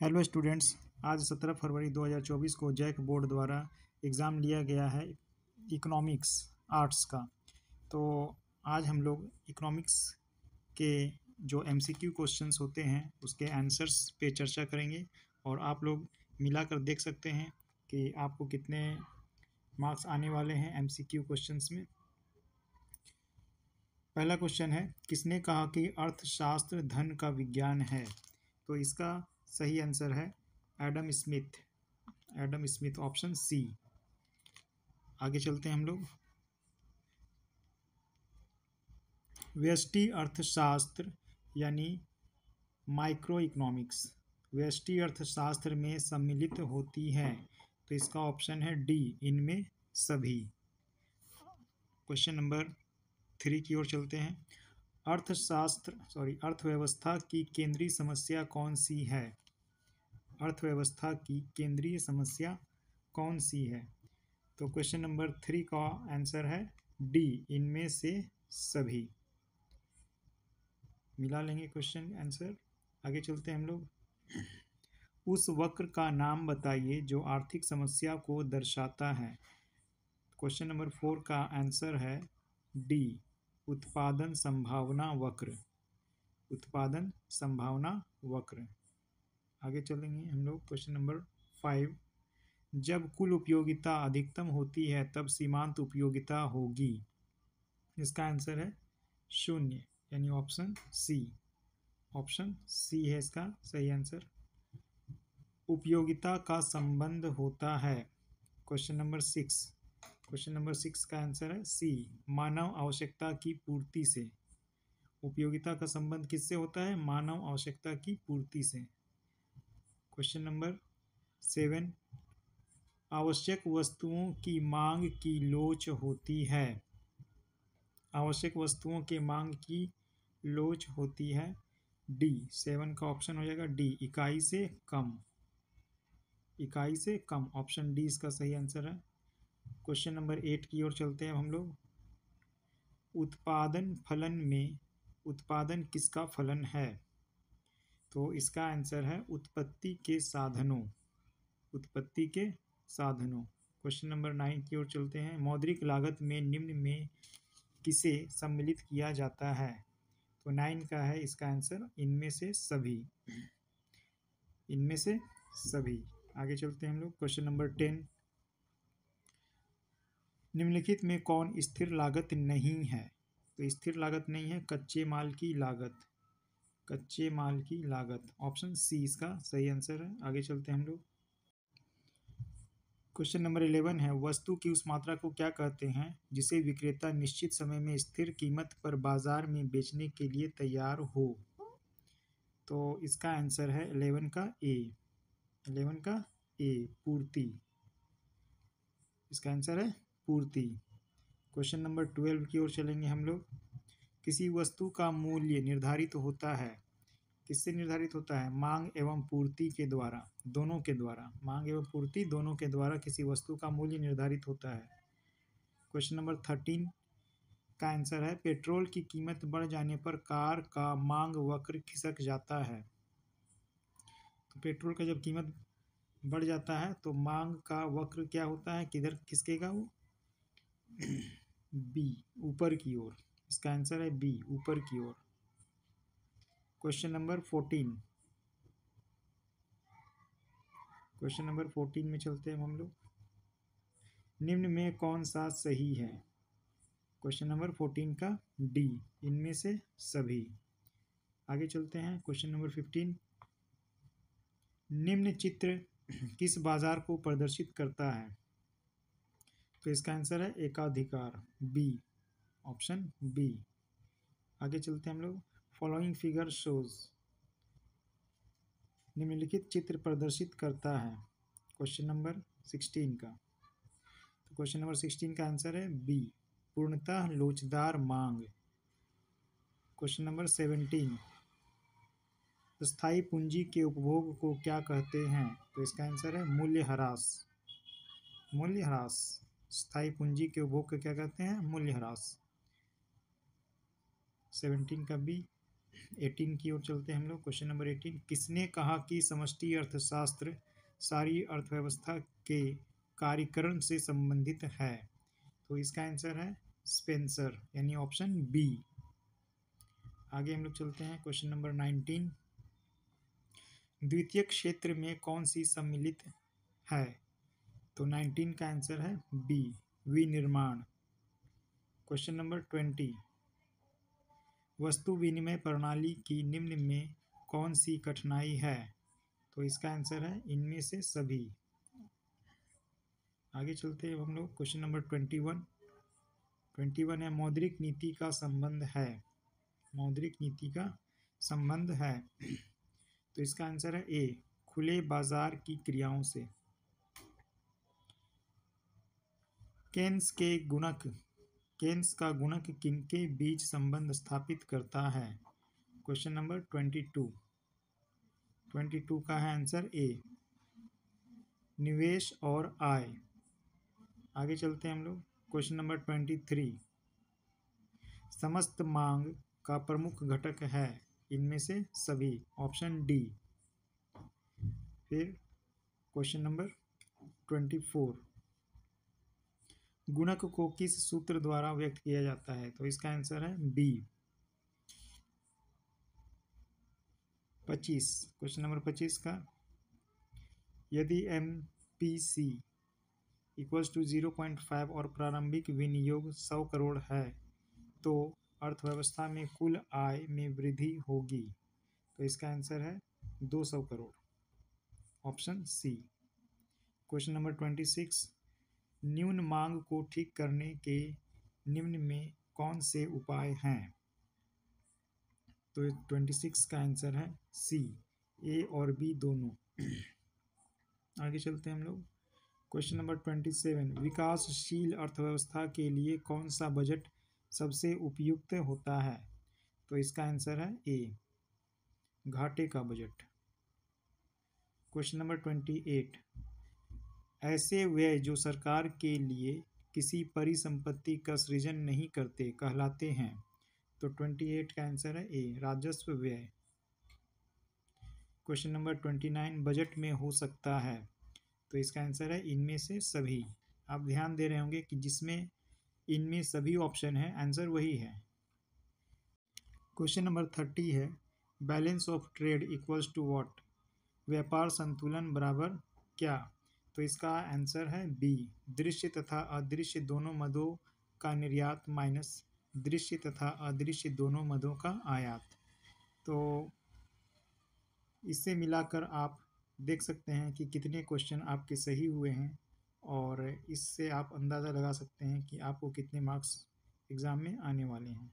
Hello students, आज 17 फरवरी 2024 को JAC board द्वारा एग्ज़ाम लिया गया है इकोनॉमिक्स आर्ट्स का। तो आज हम लोग इकोनॉमिक्स के जो एमसीक्यू क्वेश्चंस होते हैं उसके आंसर्स पे चर्चा करेंगे और आप लोग मिलाकर देख सकते हैं कि आपको कितने मार्क्स आने वाले हैं एमसीक्यू क्वेश्चंस में। पहला क्वेश्चन है, किसने कहा कि अर्थशास्त्र धन का विज्ञान है? तो इसका सही आंसर है Adam Smith. Adam Smith, option C. आगे चलते हैं हम लोग। व्यष्टि अर्थशास्त्र यानी माइक्रो इकोनॉमिक्स व्यष्टि अर्थशास्त्र में सम्मिलित होती है, तो इसका ऑप्शन है डी, इनमें सभी। क्वेश्चन नंबर 3 की ओर चलते हैं। अर्थव्यवस्था की केंद्रीय समस्या कौन सी है? अर्थव्यवस्था की केंद्रीय समस्या कौन सी है? तो क्वेश्चन नंबर 3 का आंसर है डी, इनमें से सभी। मिला लेंगे क्वेश्चन आंसर। आगे चलते हैं हम लोग। उस वक्र का नाम बताइए जो आर्थिक समस्या को दर्शाता है। क्वेश्चन नंबर 4 का आंसर है डी, उत्पादन संभावना वक्र। उत्पादन संभावना वक्र। आगे चलेंगे हम लोग। क्वेश्चन नंबर 5, जब कुल उपयोगिता अधिकतम होती है तब सीमांत उपयोगिता होगी। इसका आंसर है 0, यानी ऑप्शन सी। ऑप्शन सी है इसका सही आंसर। उपयोगिता का संबंध होता है। Question number 6। क्वेश्चन नंबर 6 का आंसर है सी, मानव आवश्यकता की पूर्ति से। उपयोगिता का संबंध किससे होता है? मानव आवश्यकता की पूर्ति से। क्वेश्चन नंबर 7, आवश्यक वस्तुओं की मांग की लोच होती है। आवश्यक वस्तुओं के मांग की लोच होती है। डी, 7 का ऑप्शन हो जाएगा डी, इकाई से कम। इकाई से कम, ऑप्शन डी इसका सही आंसर है। क्वेश्चन नंबर 8 की ओर चलते हैं हम लोग। उत्पादन फलन में उत्पादन किसका फलन है? तो इसका आंसर है उत्पत्ति के साधनों। उत्पत्ति के साधनों। क्वेश्चन नंबर 9 की ओर चलते हैं। मौद्रिक लागत में निम्न में किसे सम्मिलित किया जाता है? तो 9 का है इसका आंसर इनमें से सभी। इनमें से सभी। आगे चलते हैं हम लोग। क्वेश्चन नंबर 10, निम्नलिखित में कौन स्थिर लागत नहीं है? तो स्थिर लागत नहीं है कच्चे माल की लागत। कच्चे माल की लागत, ऑप्शन सी इसका सही आंसर है। आगे चलते हैं हम लोग। क्वेश्चन नंबर 11 है, वस्तु की उस मात्रा को क्या कहते हैं जिसे विक्रेता निश्चित समय में स्थिर कीमत पर बाजार में बेचने के लिए तैयार हो? तो इसका आंसर है 11 का ए। 11 का ए, पूर्ति। इसका आंसर है पूर्ति। क्वेश्चन नंबर 12 की ओर चलेंगे हम लोग। किसी वस्तु का मूल्य निर्धारित होता है, किससे निर्धारित होता है? मांग एवं पूर्ति के द्वारा, दोनों के द्वारा। मांग एवं पूर्ति दोनों के द्वारा किसी वस्तु का मूल्य निर्धारित होता है। क्वेश्चन नंबर 13 का आंसर है, पेट्रोल की कीमत बढ़ जाने पर कार का मांग वक्र खिसक जाता है। तो पेट्रोल का जब कीमत बढ़ जाता है तो मांग का वक्र क्या होता है, किधर खिसकेगा वो? बी, ऊपर की ओर। इसका आंसर है बी, ऊपर की ओर। Question number 14। क्वेश्चन नंबर 14 में चलते हैं हम लोग। निम्न में कौन सा सही है? क्वेश्चन नंबर 14 का डी, इनमें से सभी। आगे चलते हैं। क्वेश्चन नंबर 15, निम्न चित्र किस बाजार को प्रदर्शित करता है? तो इसका आंसर है एकाधिकार, बी, ऑप्शन बी। आगे चलते हैं हम लोग। फॉलोइंग फिगर शोज, निम्नलिखित चित्र प्रदर्शित करता है। क्वेश्चन नंबर 16 का। तो क्वेश्चन नंबर 16 का आंसर है बी, पूर्णतः लोचदार मांग। क्वेश्चन नंबर 17, स्थायी पूंजी के उपभोग को क्या कहते हैं? तो इसका आंसर है मूल्यह्रास। मूल्यह्रास, स्थायी पूंजी के उपभोग को क्या कहते हैं? मूल्यह्रास। 17 का बी। 18 की ओर चलते हैं हम लोग। क्वेश्चन नंबर 18, किसने कहा कि समष्टि अर्थशास्त्र सारी अर्थव्यवस्था के कार्यकरण से संबंधित है? तो इसका आंसर है स्पेंसर, यानी ऑप्शन बी। आगे हम लोग चलते हैं। क्वेश्चन नंबर 19, द्वितीय क्षेत्र में कौन सी सम्मिलित है? तो 19 का आंसर है बी, विनिर्माण। क्वेश्चन नंबर 20, वस्तु विनिमय प्रणाली की निम्न में कौन सी कठिनाई है? तो इसका आंसर है इनमें से सभी। आगे चलते हैं हम लोग। क्वेश्चन नंबर 21 है, मौद्रिक नीति का संबंध है। मौद्रिक नीति का संबंध है। तो इसका आंसर है ए, खुले बाजार की क्रियाओं से। केन्स का गुणक किनके बीच संबंध स्थापित करता है? क्वेश्चन नंबर 22 का है आंसर ए, निवेश और आय। आगे चलते हैं हम लोग। क्वेश्चन नंबर 23, समस्त मांग का प्रमुख घटक है इनमें से सभी, ऑप्शन डी। फिर क्वेश्चन नंबर 24, गुणक को किस सूत्र द्वारा व्यक्त किया जाता है? तो इसका आंसर है बी। 25, क्वेश्चन नंबर 25 का, यदि MPC इक्वल्स टू 0.5 और प्रारंभिक विनियोग 100 करोड़ है तो अर्थव्यवस्था में कुल आय में वृद्धि होगी। तो इसका आंसर है 200 crore, option C. Question number 26, न्यून मांग को ठीक करने के निम्न में कौन से उपाय हैं? तो 26 का आंसर है सी, ए और बी दोनों। आगे चलते हैं हम लोग। क्वेश्चन नंबर 27, विकासशील अर्थव्यवस्था के लिए कौन सा बजट सबसे उपयुक्त होता है? तो इसका आंसर है ए, घाटे का बजट। क्वेश्चन नंबर 28, ऐसे व्यय जो सरकार के लिए किसी परिसंपत्ति का सृजन नहीं करते कहलाते हैं। तो 28 का आंसर है ए, राजस्व व्यय। क्वेश्चन नंबर 29, बजट में हो सकता है। तो इसका आंसर है इनमें से सभी। आप ध्यान दे रहे होंगे कि जिसमें इनमें सभी ऑप्शन है, आंसर वही है। क्वेश्चन नंबर 30 है, balance of trade equals to what? व्यापार संतुलन बराबर क्या? तो इसका आंसर है बी, दृश्य तथा अदृश्य दोनों मदों का निर्यात माइनस दृश्य तथा अदृश्य दोनों मदों का आयात। तो इससे मिलाकर आप देख सकते हैं कि कितने क्वेश्चन आपके सही हुए हैं और इससे आप अंदाज़ा लगा सकते हैं कि आपको कितने मार्क्स एग्ज़ाम में आने वाले हैं।